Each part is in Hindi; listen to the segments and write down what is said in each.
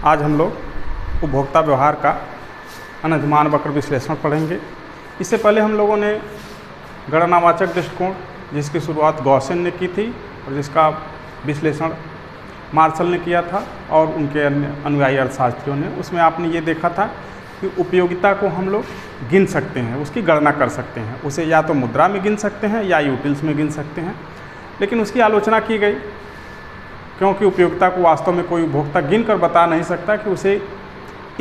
आज हम लोग उपभोक्ता व्यवहार का अनधिमान वक्र विश्लेषण पढ़ेंगे। इससे पहले हम लोगों ने गणनावाचक दृष्टिकोण, जिसकी शुरुआत गॉसेन ने की थी और जिसका विश्लेषण मार्शल ने किया था और उनके अन्य अनुयायी अर्थशास्त्रियों ने, उसमें आपने ये देखा था कि उपयोगिता को हम लोग गिन सकते हैं, उसकी गणना कर सकते हैं। उसे या तो मुद्रा में गिन सकते हैं या यूटिल्स में गिन सकते हैं, लेकिन उसकी आलोचना की गई क्योंकि उपयोगिता को वास्तव में कोई उपभोक्ता गिन कर बता नहीं सकता कि उसे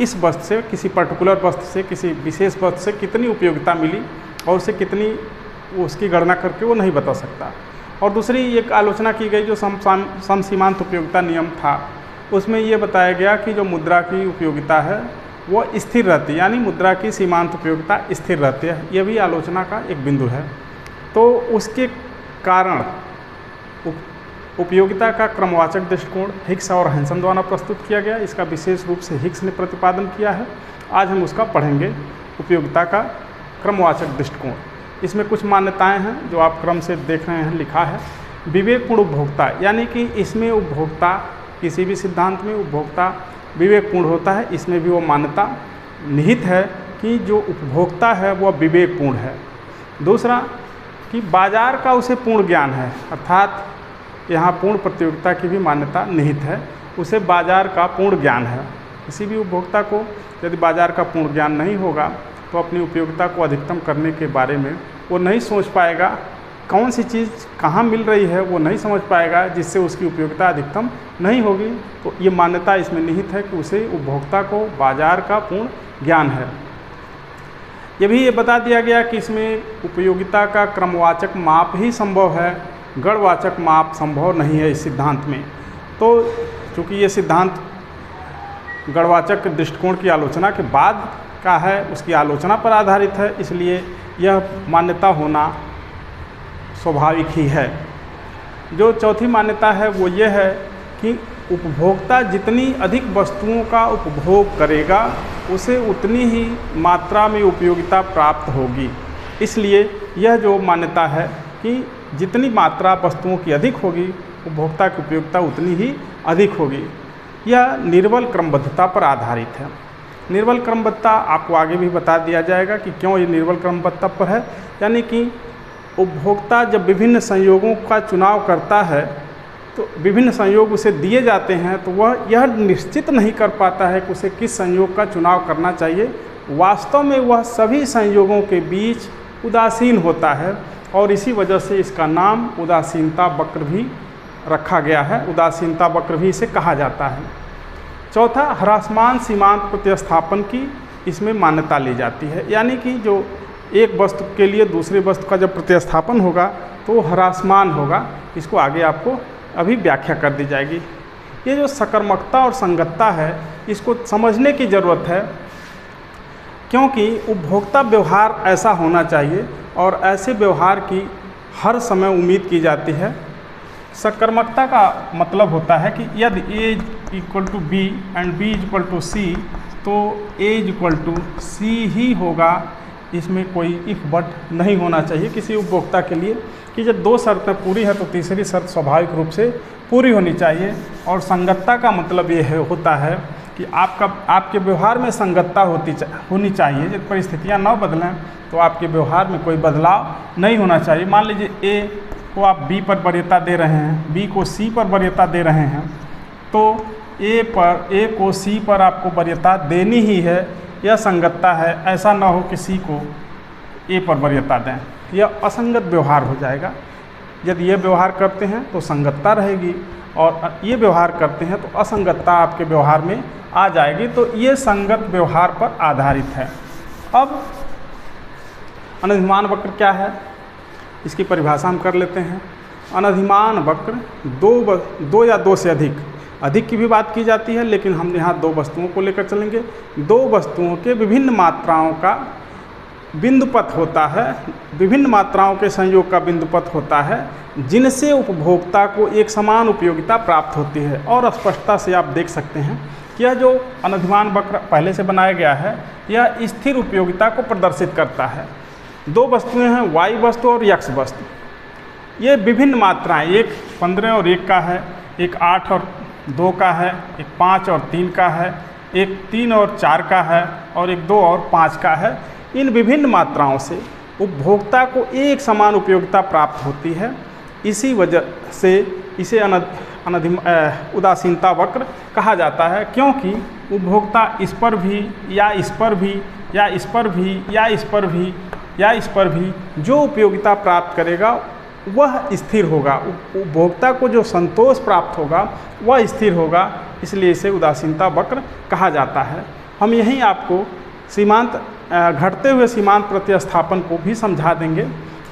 इस वस्तु से, किसी पर्टिकुलर वस्तु से, किसी विशेष वस्तु से कितनी उपयोगिता मिली और उसे कितनी, उसकी गणना करके वो नहीं बता सकता। और दूसरी एक आलोचना की गई जो समसीमांत उपयोगिता नियम था, उसमें ये बताया गया कि जो मुद्रा की उपयोगिता है वो स्थिर रहती है, यानी मुद्रा की सीमांत उपयोगिता स्थिर रहती है। ये भी आलोचना का एक बिंदु है। तो उसके कारण उपयोगिता का क्रमवाचक दृष्टिकोण हिग्स और हैंसन द्वारा प्रस्तुत किया गया। इसका विशेष रूप से हिग्स ने प्रतिपादन किया है। आज हम उसका पढ़ेंगे, उपयोगिता का क्रमवाचक दृष्टिकोण। इसमें कुछ मान्यताएं हैं जो आप क्रम से देख रहे हैं, लिखा है। विवेकपूर्ण उपभोक्ता, यानी कि इसमें उपभोक्ता, किसी भी सिद्धांत में उपभोक्ता विवेकपूर्ण होता है। इसमें भी वो मान्यता निहित है कि जो उपभोक्ता है वह विवेकपूर्ण है। दूसरा कि बाजार का उसे पूर्ण ज्ञान है, अर्थात यहाँ पूर्ण प्रतियोगिता की भी मान्यता निहित है, उसे बाजार का पूर्ण ज्ञान है। किसी भी उपभोक्ता को यदि बाजार का पूर्ण ज्ञान नहीं होगा तो अपनी उपयोगिता को अधिकतम करने के बारे में वो नहीं सोच पाएगा, कौन सी चीज़ कहाँ मिल रही है वो नहीं समझ पाएगा, जिससे उसकी उपयोगिता अधिकतम नहीं होगी। तो ये मान्यता इसमें निहित है कि उसे उपभोक्ता को बाजार का पूर्ण ज्ञान है। ये भी ये बता दिया गया कि इसमें उपयोगिता का क्रमवाचक माप ही संभव है, गणवाचक माप संभव नहीं है इस सिद्धांत में। तो चूँकि ये सिद्धांत गणवाचक दृष्टिकोण की आलोचना के बाद का है, उसकी आलोचना पर आधारित है, इसलिए यह मान्यता होना स्वाभाविक ही है। जो चौथी मान्यता है वो ये है कि उपभोक्ता जितनी अधिक वस्तुओं का उपभोग करेगा उसे उतनी ही मात्रा में उपयोगिता प्राप्त होगी। इसलिए यह जो मान्यता है कि जितनी मात्रा वस्तुओं की अधिक होगी, उपभोक्ता की उपयोगिता उतनी ही अधिक होगी। यह निर्बल क्रमबद्धता पर आधारित है। निर्बल क्रमबद्धता आपको आगे भी बता दिया जाएगा कि क्यों ये निर्बल क्रमबद्धता पर है। यानी कि उपभोक्ता जब विभिन्न संयोगों का चुनाव करता है तो विभिन्न संयोग उसे दिए जाते हैं तो वह यह निश्चित नहीं कर पाता है कि उसे किस संयोग का चुनाव करना चाहिए। वास्तव में वह सभी संयोगों के बीच उदासीन होता है और इसी वजह से इसका नाम उदासीनता वक्र भी रखा गया है। उदासीनता वक्र भी इसे कहा जाता है। चौथा, ह्रासमान सीमांत प्रतिस्थापन की इसमें मान्यता ली जाती है। यानी कि जो एक वस्तु के लिए दूसरी वस्तु का जब प्रतिस्थापन होगा तो ह्रासमान होगा। इसको आगे आपको अभी व्याख्या कर दी जाएगी। ये जो सकर्मकता और संगतता है, इसको समझने की ज़रूरत है, क्योंकि उपभोक्ता व्यवहार ऐसा होना चाहिए और ऐसे व्यवहार की हर समय उम्मीद की जाती है। सकर्मकता का मतलब होता है कि यदि A equal to b and B equal to c तो A इक्वल टू सी ही होगा। इसमें कोई इफ बट नहीं होना चाहिए किसी उपभोक्ता के लिए कि जब दो शर्तें पूरी है तो तीसरी शर्त स्वाभाविक रूप से पूरी होनी चाहिए। और संगतता का मतलब ये होता है कि आपके व्यवहार में संगतता होनी चाहिए। जब परिस्थितियाँ न बदलें तो आपके व्यवहार में कोई बदलाव नहीं होना चाहिए। मान लीजिए A को आप B पर वरीयता दे रहे हैं, B को C पर वरीयता दे रहे हैं, तो A को C पर आपको वरीयता देनी ही है। यह संगतता है। ऐसा ना हो कि C को A पर वरीयता दें, यह असंगत व्यवहार हो जाएगा। यदि ये व्यवहार करते हैं तो संगतता रहेगी और ये व्यवहार करते हैं तो असंगतता आपके व्यवहार में आ जाएगी। तो ये संगत व्यवहार पर आधारित है। अब अनधिमान वक्र क्या है, इसकी परिभाषा हम कर लेते हैं। अनधिमान वक्र दो या दो से अधिक की भी बात की जाती है, लेकिन हम यहाँ दो वस्तुओं को लेकर चलेंगे। दो वस्तुओं के विभिन्न मात्राओं का बिंदुपथ होता है, विभिन्न मात्राओं के संयोग का बिंदुपथ होता है, जिनसे उपभोक्ता को एक समान उपयोगिता प्राप्त होती है। और स्पष्टता से आप देख सकते हैं कि यह जो अनधिमान वक्र पहले से बनाया गया है, यह स्थिर उपयोगिता को प्रदर्शित करता है। दो वस्तुएं हैं, y वस्तु और x वस्तु। ये विभिन्न मात्राएं, एक 15 और 1 का है, एक 8 और 2 का है, एक 5 और 3 का है, एक 3 और 4 का है और एक 2 और 5 का है। इन विभिन्न मात्राओं से उपभोक्ता को एक समान उपयोगिता प्राप्त होती है। इसी वजह से इसे उदासीनता वक्र कहा जाता है, क्योंकि उपभोक्ता इस पर भी या इस पर भी या इस पर भी या इस पर भी या इस पर भी जो उपयोगिता प्राप्त करेगा वह स्थिर होगा। उपभोक्ता को जो संतोष प्राप्त होगा वह स्थिर होगा, इसलिए इसे उदासीनता वक्र कहा जाता है। हम यहीं आपको सीमांत घटते हुए सीमांत प्रतिस्थापन को भी समझा देंगे।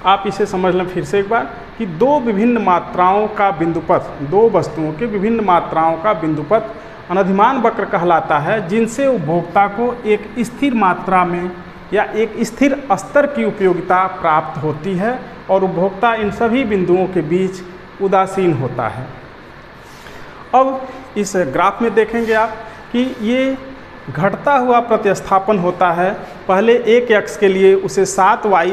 आप इसे समझ लें फिर से एक बार कि दो विभिन्न मात्राओं का बिंदुपथ, दो वस्तुओं के विभिन्न मात्राओं का बिंदुपथ अनधिमान वक्र कहलाता है, जिनसे उपभोक्ता को एक स्थिर मात्रा में या एक स्थिर स्तर की उपयोगिता प्राप्त होती है और उपभोक्ता इन सभी बिंदुओं के बीच उदासीन होता है। अब इस ग्राफ में देखेंगे आप कि ये घटता हुआ प्रतिस्थापन होता है। पहले एक x के लिए उसे 7y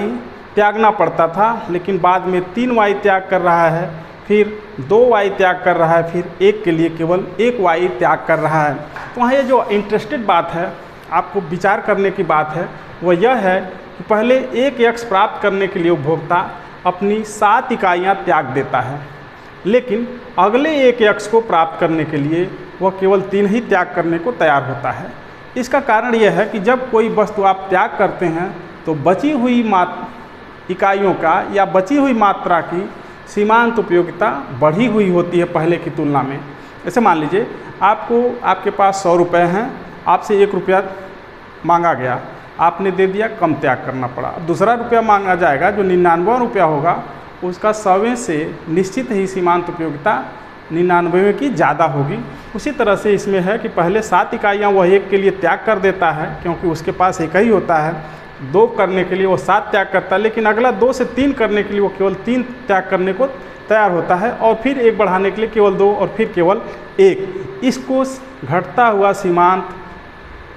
त्यागना पड़ता था, लेकिन बाद में 3y त्याग कर रहा है, फिर 2y त्याग कर रहा है, फिर 1 के लिए केवल 1y त्याग कर रहा है। तो वहाँ ये जो इंटरेस्टेड बात है, आपको विचार करने की बात है, वह यह है कि पहले एक x प्राप्त करने के लिए उपभोक्ता अपनी 7 इकाइयाँ त्याग देता है, लेकिन अगले एक x को प्राप्त करने के लिए वह केवल 3 ही त्याग करने को तैयार होता है। इसका कारण यह है कि जब कोई वस्तु आप त्याग करते हैं तो बची हुई इकाइयों का या बची हुई मात्रा की सीमांत उपयोगिता बढ़ी हुई होती है पहले की तुलना में। जैसे मान लीजिए आपके पास 100 रुपये हैं, आपसे 1 रुपया मांगा गया, आपने दे दिया, कम त्याग करना पड़ा। दूसरा रुपया मांगा जाएगा जो 99 रुपया होगा, उसका 100वें से निश्चित ही सीमांत उपयोगिता 99वें की ज़्यादा होगी। उसी तरह से इसमें है कि पहले 7 इकाइयाँ वह 1 के लिए त्याग कर देता है, क्योंकि उसके पास 1 ही होता है। 2 करने के लिए वो 7 त्याग करता है, लेकिन अगला 2 से 3 करने के लिए वो केवल 3 त्याग करने को तैयार होता है, और फिर 1 बढ़ाने के लिए केवल 2 और फिर केवल 1। इसको घटता हुआ सीमांत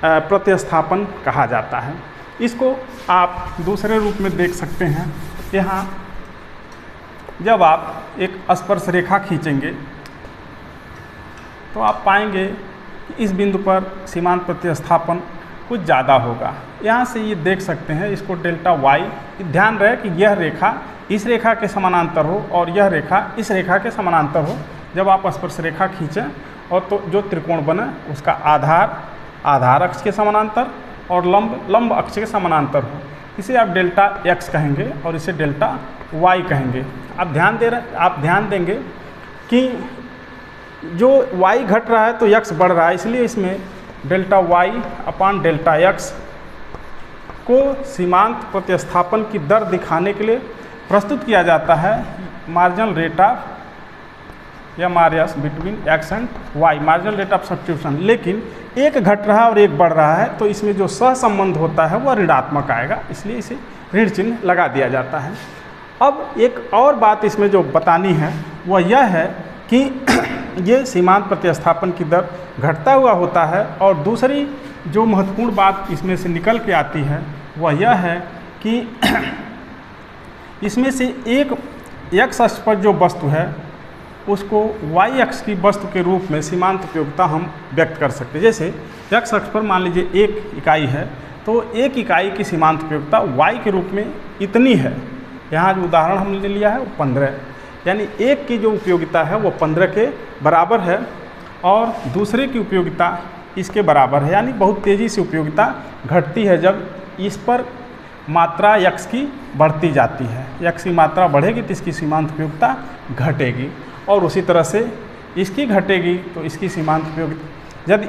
प्रतिस्थापन कहा जाता है। इसको आप दूसरे रूप में देख सकते हैं। यहाँ जब आप एक स्पर्श रेखा खींचेंगे तो आप पाएंगे कि इस बिंदु पर सीमांत प्रतिस्थापन कुछ ज़्यादा होगा। यहाँ से ये देख सकते हैं, इसको डेल्टा वाई, ध्यान रहे कि यह रेखा इस रेखा के समानांतर हो और यह रेखा इस रेखा के समानांतर हो। जब आप स्पर्श रेखा खींचें और तो जो त्रिकोण बने उसका आधार अक्ष के समानांतर और लंब अक्ष के समानांतर हो, इसे आप डेल्टा x कहेंगे और इसे डेल्टा y कहेंगे। आप ध्यान देंगे कि जो y घट रहा है तो x बढ़ रहा है, इसलिए इसमें डेल्टा y अपान डेल्टा x को सीमांत प्रतिस्थापन की दर दिखाने के लिए प्रस्तुत किया जाता है मार्जिनल रेट ऑफ या Marius between x and y, marginal rate of substitution. लेकिन एक घट रहा है और एक बढ़ रहा है, तो इसमें जो सहसंबंध होता है वह ऋणात्मक आएगा, इसलिए इसे ऋण चिन्ह लगा दिया जाता है। अब एक और बात इसमें जो बतानी है वह यह है कि ये सीमांत प्रतिस्थापन की दर घटता हुआ होता है, और दूसरी जो महत्वपूर्ण बात इसमें से निकल के आती है वह यह है कि इसमें से एक x अक्ष पर जो वस्तु है उसको y अक्ष की वस्तु के रूप में सीमांत उपयोगिता हम व्यक्त कर सकते हैं। जैसे x अक्ष पर मान लीजिए 1 इकाई है, तो 1 इकाई की सीमांत उपयोगिता y के रूप में इतनी है। यहाँ जो उदाहरण हमने लिया है वो 15, यानी 1 की जो उपयोगिता है वो 15 के बराबर है और दूसरे की उपयोगिता इसके बराबर है। यानी बहुत तेज़ी से उपयोगिता घटती है जब इस पर मात्रा x की बढ़ती जाती है। x की मात्रा बढ़ेगी तो इसकी सीमांत उपयोगिता घटेगी, और उसी तरह से इसकी घटेगी तो इसकी सीमांत उपयोगिता, यदि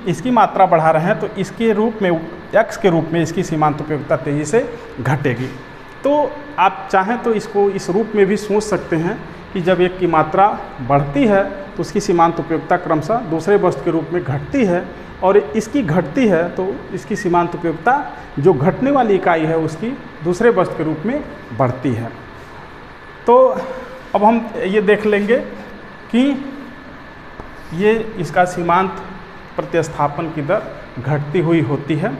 इसकी मात्रा बढ़ा रहे हैं तो इसके रूप में x के रूप में इसकी सीमांत उपयोगिता तेज़ी से घटेगी। तो आप चाहें तो इसको इस रूप में भी सोच सकते हैं कि जब एक की मात्रा बढ़ती है तो उसकी सीमांत उपयोगिता क्रमशः दूसरे वस्तु के रूप में घटती है, और इसकी घटती है तो इसकी सीमांत उपयोगिता जो घटने वाली इकाई है उसकी दूसरे वस्तु के रूप में बढ़ती है। तो अब हम ये देख लेंगे कि ये इसका सीमांत प्रतिस्थापन की दर घटती हुई होती है।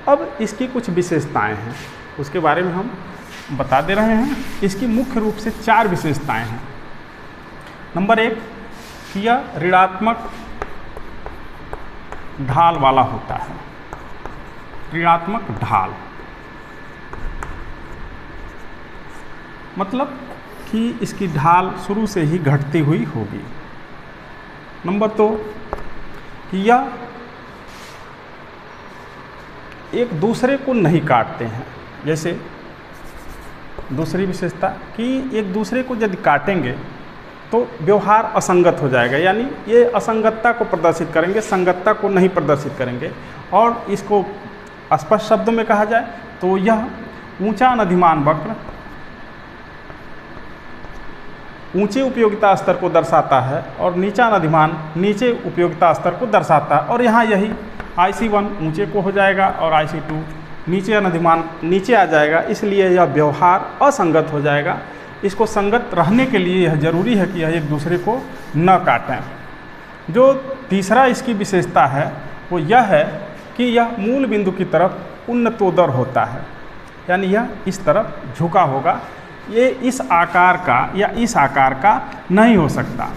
अब इसकी कुछ विशेषताएं हैं, उसके बारे में हम बता दे रहे हैं। इसकी मुख्य रूप से 4 विशेषताएं हैं। नंबर 1, कि यह ऋणात्मक ढाल वाला होता है, ऋणात्मक ढाल, मतलब कि इसकी ढाल शुरू से ही घटती हुई होगी। नंबर 2 कि यह एक दूसरे को नहीं काटते हैं। जैसे दूसरी विशेषता कि एक दूसरे को यदि काटेंगे तो व्यवहार असंगत हो जाएगा, यानी ये असंगतता को प्रदर्शित करेंगे, संगतता को नहीं प्रदर्शित करेंगे। और इसको स्पष्ट शब्दों में कहा जाए तो यह ऊंचा अनधिमान वक्र ऊंचे उपयोगिता स्तर को दर्शाता है और नीचा अनधिमान नीचे उपयोगिता स्तर को दर्शाता है। और यहाँ यही IC1 ऊंचे को हो जाएगा और IC2 नीचे अनधिमान नीचे आ जाएगा, इसलिए यह व्यवहार असंगत हो जाएगा। इसको संगत रहने के लिए यह जरूरी है कि यह एक दूसरे को न काटें। जो तीसरा इसकी विशेषता है वो यह है कि यह मूल बिंदु की तरफ उन्नतोदर होता है, यानी यह इस तरफ झुका होगा। ये इस आकार का या इस आकार का नहीं हो सकता,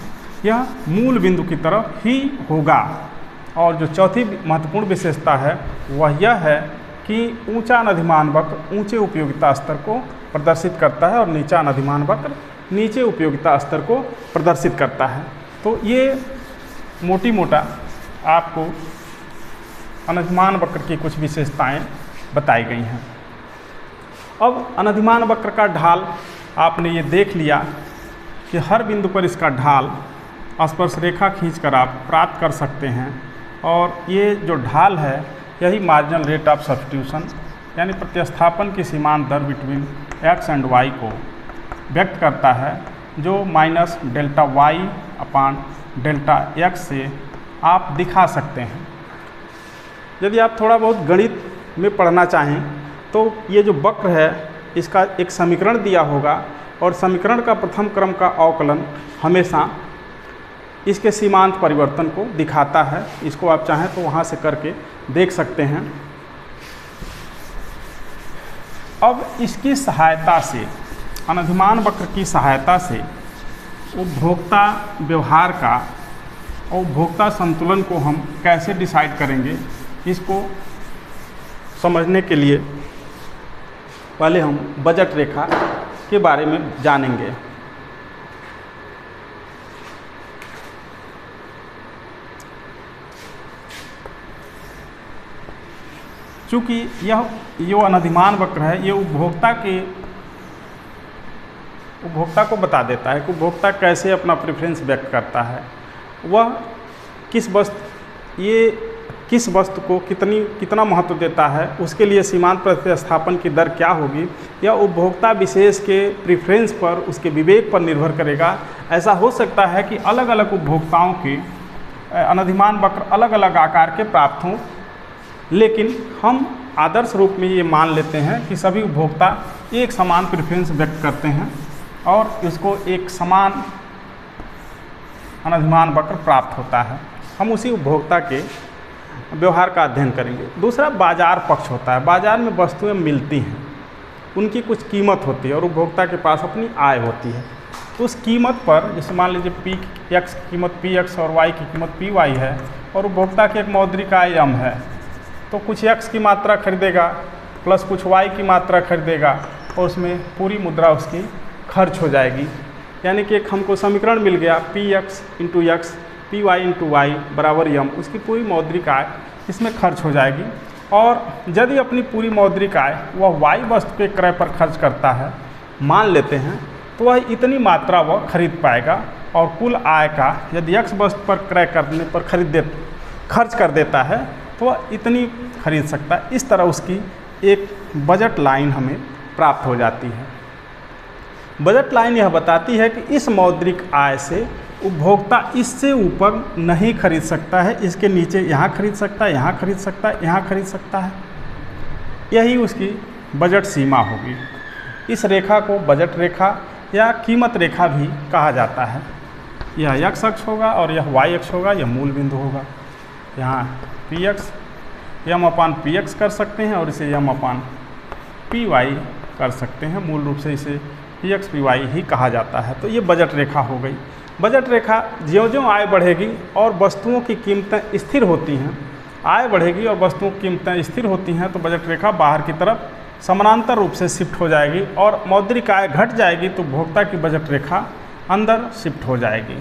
यह मूल बिंदु की तरफ ही होगा। और जो चौथी महत्वपूर्ण विशेषता है वह यह है कि ऊंचा अनधिमान वक्र ऊंचे उपयोगिता स्तर को प्रदर्शित करता है और नीचा अनधिमान वक्र नीचे उपयोगिता स्तर को प्रदर्शित करता है। तो ये मोटी मोटा आपको अनधिमान वक्र की कुछ विशेषताएं बताई गई हैं। अब अनधिमान वक्र का ढाल आपने ये देख लिया कि हर बिंदु पर इसका ढाल स्पर्श रेखा खींचकर आप प्राप्त कर सकते हैं। और ये जो ढाल है यही मार्जिनल रेट ऑफ सब्स्टिट्यूशन यानी प्रतिस्थापन की सीमांत दर बिटवीन x एंड y को व्यक्त करता है, जो माइनस डेल्टा y अपान डेल्टा x से आप दिखा सकते हैं। यदि आप थोड़ा बहुत गणित में पढ़ना चाहें तो ये जो वक्र है इसका एक समीकरण दिया होगा और समीकरण का प्रथम क्रम का अवकलन हमेशा इसके सीमांत परिवर्तन को दिखाता है। इसको आप चाहें तो वहाँ से करके देख सकते हैं। अब इसकी सहायता से, अनधिमान वक्र की सहायता से उपभोक्ता व्यवहार का और उपभोक्ता संतुलन को हम कैसे डिसाइड करेंगे, इसको समझने के लिए पहले हम बजट रेखा के बारे में जानेंगे। चूँकि यह जो अनधिमान वक्र है ये उपभोक्ता को बता देता है कि उपभोक्ता कैसे अपना प्रेफरेंस व्यक्त करता है, वह किस वस्तु को कितना महत्व देता है, उसके लिए सीमांत प्रतिस्थापन की दर क्या होगी, यह उपभोक्ता विशेष के प्रेफरेंस पर, उसके विवेक पर निर्भर करेगा। ऐसा हो सकता है कि अलग अलग उपभोक्ताओं के अनधिमान वक्र अलग अलग आकार के प्राप्त हों, लेकिन हम आदर्श रूप में ये मान लेते हैं कि सभी उपभोक्ता एक समान प्रेफरेंस व्यक्त करते हैं और इसको एक समान अनधिमान वक्र प्राप्त होता है। हम उसी उपभोक्ता के व्यवहार का अध्ययन करेंगे। दूसरा बाजार पक्ष होता है। बाजार में वस्तुएं मिलती हैं, उनकी कुछ कीमत होती है और उपभोक्ता के पास अपनी आय होती है। तो उस कीमत पर, जैसे मान लीजिए Px की कीमत Px और y की कीमत Py है और उपभोक्ता की एक मौद्रिक आय m है, तो कुछ x की मात्रा खरीदेगा प्लस कुछ y की मात्रा खरीदेगा और उसमें पूरी मुद्रा उसकी खर्च हो जाएगी। यानी कि एक हमको समीकरण मिल गया Px into x Py into y बराबर m, उसकी पूरी मौद्रिक आय इसमें खर्च हो जाएगी। और यदि अपनी पूरी मौद्रिक आय वह y वस्तु के क्रय पर खर्च करता है मान लेते हैं, तो वह इतनी मात्रा वह खरीद पाएगा और कुल आय का यदि x वस्तु पर क्रय करने पर खर्च कर देता है तो वह इतनी खरीद सकता है। इस तरह उसकी एक बजट लाइन हमें प्राप्त हो जाती है। बजट लाइन यह बताती है कि इस मौद्रिक आय से उपभोक्ता इससे ऊपर नहीं खरीद सकता है, इसके नीचे यहाँ खरीद सकता है, यहाँ खरीद सकता है, यहाँ खरीद सकता है। यही उसकी बजट सीमा होगी। इस रेखा को बजट रेखा या कीमत रेखा भी कहा जाता है। यह x अक्ष होगा और यह y अक्ष होगा, यह मूल बिंदु होगा। यहाँ Px m अपान Px कर सकते हैं और इसे m अपान Py कर सकते हैं। मूल रूप से इसे Px Py ही कहा जाता है। तो ये बजट रेखा हो गई। बजट रेखा ज्यों-ज्यों आय बढ़ेगी और वस्तुओं की कीमतें स्थिर होती हैं, आय बढ़ेगी और वस्तुओं की कीमतें स्थिर होती हैं, तो बजट रेखा बाहर की तरफ समानांतर रूप से शिफ्ट हो जाएगी और मौद्रिक आय घट जाएगी तो उपभोक्ता की बजट रेखा अंदर शिफ्ट हो जाएगी।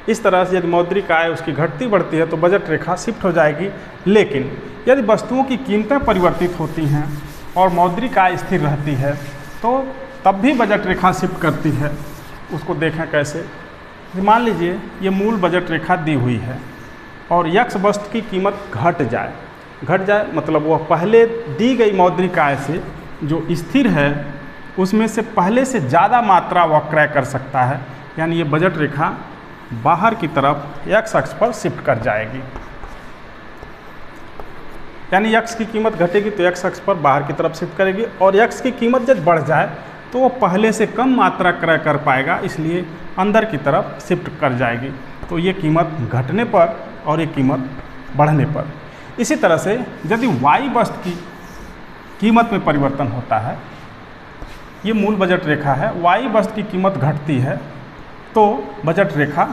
इस तरह से यदि मौद्रिक आय उसकी घटती बढ़ती है तो बजट रेखा शिफ्ट हो जाएगी। लेकिन यदि वस्तुओं की कीमतें परिवर्तित होती हैं और मौद्रिक आय स्थिर रहती है तो तब भी बजट रेखा शिफ्ट करती है। उसको देखें कैसे। मान लीजिए ये मूल बजट रेखा दी हुई है और यक्स वस्तु की कीमत घट जाए मतलब वह पहले दी गई मौद्रिक आय से जो स्थिर है उसमें से पहले से ज़्यादा मात्रा वह क्रय कर सकता है, यानी ये बजट रेखा बाहर की तरफ एक्स अक्ष पर शिफ्ट कर जाएगी। यानी यक्स की कीमत घटेगी तो एक्स अक्ष पर बाहर की तरफ शिफ्ट करेगी और यक्स की कीमत जब बढ़ जाए तो वो पहले से कम मात्रा क्रय कर पाएगा, इसलिए अंदर की तरफ शिफ्ट कर जाएगी। तो ये कीमत घटने पर और ये कीमत बढ़ने पर। इसी तरह से यदि वाई वस्तु की कीमत में परिवर्तन होता है, ये मूल बजट रेखा है, वाई वस्तु की कीमत घटती है तो बजट रेखा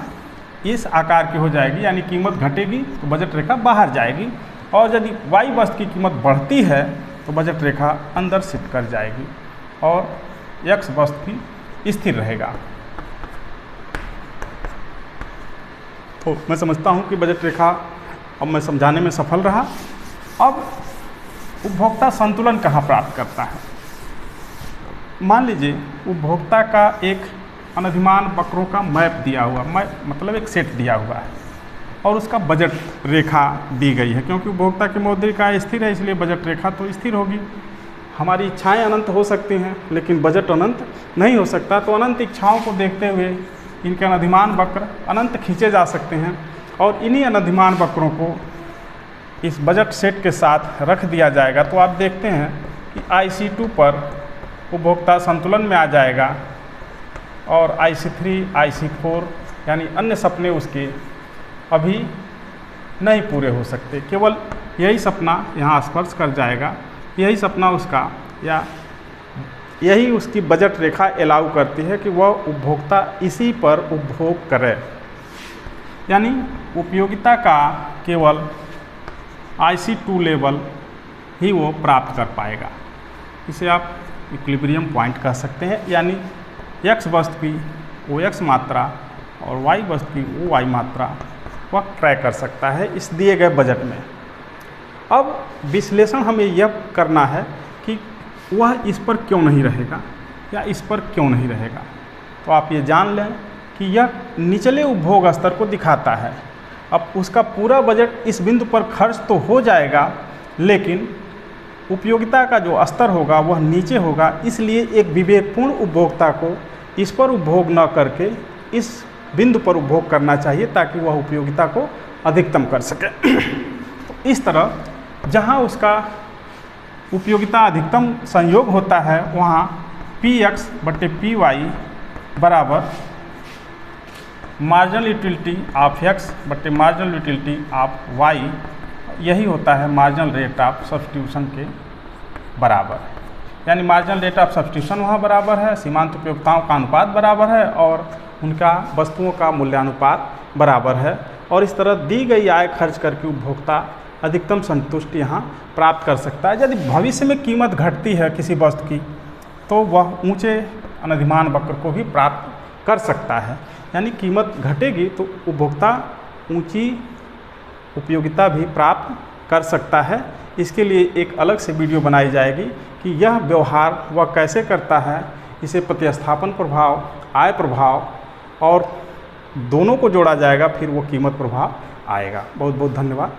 इस आकार की हो जाएगी, यानी कीमत घटेगी तो बजट रेखा बाहर जाएगी और यदि वाई वस्तु की कीमत बढ़ती है तो बजट रेखा अंदर शिफ्ट कर जाएगी और एक्स वस्तु की स्थिर रहेगा। तो मैं समझता हूँ कि बजट रेखा अब मैं समझाने में सफल रहा। अब उपभोक्ता संतुलन कहाँ प्राप्त करता है। मान लीजिए उपभोक्ता का एक अनधिमान वक्रों का मैप दिया हुआ, मतलब एक सेट दिया हुआ है और उसका बजट रेखा दी गई है। क्योंकि उपभोक्ता की मौद्रिक आय स्थिर है इसलिए बजट रेखा तो स्थिर होगी। हमारी इच्छाएं अनंत हो सकती हैं लेकिन बजट अनंत नहीं हो सकता, तो अनंत इच्छाओं को देखते हुए इनके अनधिमान वक्र अनंत खींचे जा सकते हैं और इन्हीं अनधिमान वक्रों को इस बजट सेट के साथ रख दिया जाएगा। तो आप देखते हैं कि IC2 पर उपभोक्ता संतुलन में आ जाएगा और IC3, IC4 यानी अन्य सपने उसके अभी नहीं पूरे हो सकते। केवल यही सपना यहाँ स्पर्श कर जाएगा, यही सपना उसका या यही उसकी बजट रेखा अलाउ करती है कि वह उपभोक्ता इसी पर उपभोग करे, यानी उपयोगिता का केवल IC2 लेवल ही वो प्राप्त कर पाएगा। इसे आप इक्विलिब्रियम पॉइंट कह सकते हैं, यानी एक्स वस्तु की वो एक्स मात्रा और वाई वस्तु की वो वाई मात्रा वह क्रय कर सकता है इस दिए गए बजट में। अब विश्लेषण हमें यह करना है कि वह इस पर क्यों नहीं रहेगा या इस पर क्यों नहीं रहेगा। तो आप ये जान लें कि यह निचले उपभोग स्तर को दिखाता है। अब उसका पूरा बजट इस बिंदु पर खर्च तो हो जाएगा लेकिन उपयोगिता का जो स्तर होगा वह नीचे होगा, इसलिए एक विवेकपूर्ण उपभोक्ता को इस पर उपभोग न करके इस बिंदु पर उपभोग करना चाहिए ताकि वह उपयोगिता को अधिकतम कर सके। तो इस तरह जहाँ उसका उपयोगिता अधिकतम संयोग होता है वहाँ Px/Py बराबर मार्जिनल यूटिलिटी ऑफ x बटे मार्जिनल यूटिलिटी ऑफ y, यही होता है मार्जिनल रेट ऑफ सब्स्टिट्यूशन के बराबर। यानी मार्जिनल रेट ऑफ सब्स्टिट्यूशन वहाँ बराबर है, सीमांत उपयोगिताओं का अनुपात बराबर है और उनका वस्तुओं का मूल्यानुपात बराबर है। और इस तरह दी गई आय खर्च करके उपभोक्ता अधिकतम संतुष्टि यहाँ प्राप्त कर सकता है। यदि भविष्य में कीमत घटती है किसी वस्तु की तो वह ऊंचे अनधिमान वक्र को भी प्राप्त कर सकता है, यानी कीमत घटेगी तो उपभोक्ता ऊंची उपयोगिता भी प्राप्त कर सकता है। इसके लिए एक अलग से वीडियो बनाई जाएगी कि यह व्यवहार वह कैसे करता है, इसे प्रतिस्थापन प्रभाव, आय प्रभाव और दोनों को जोड़ा जाएगा, फिर वो कीमत प्रभाव आएगा। बहुत बहुत धन्यवाद।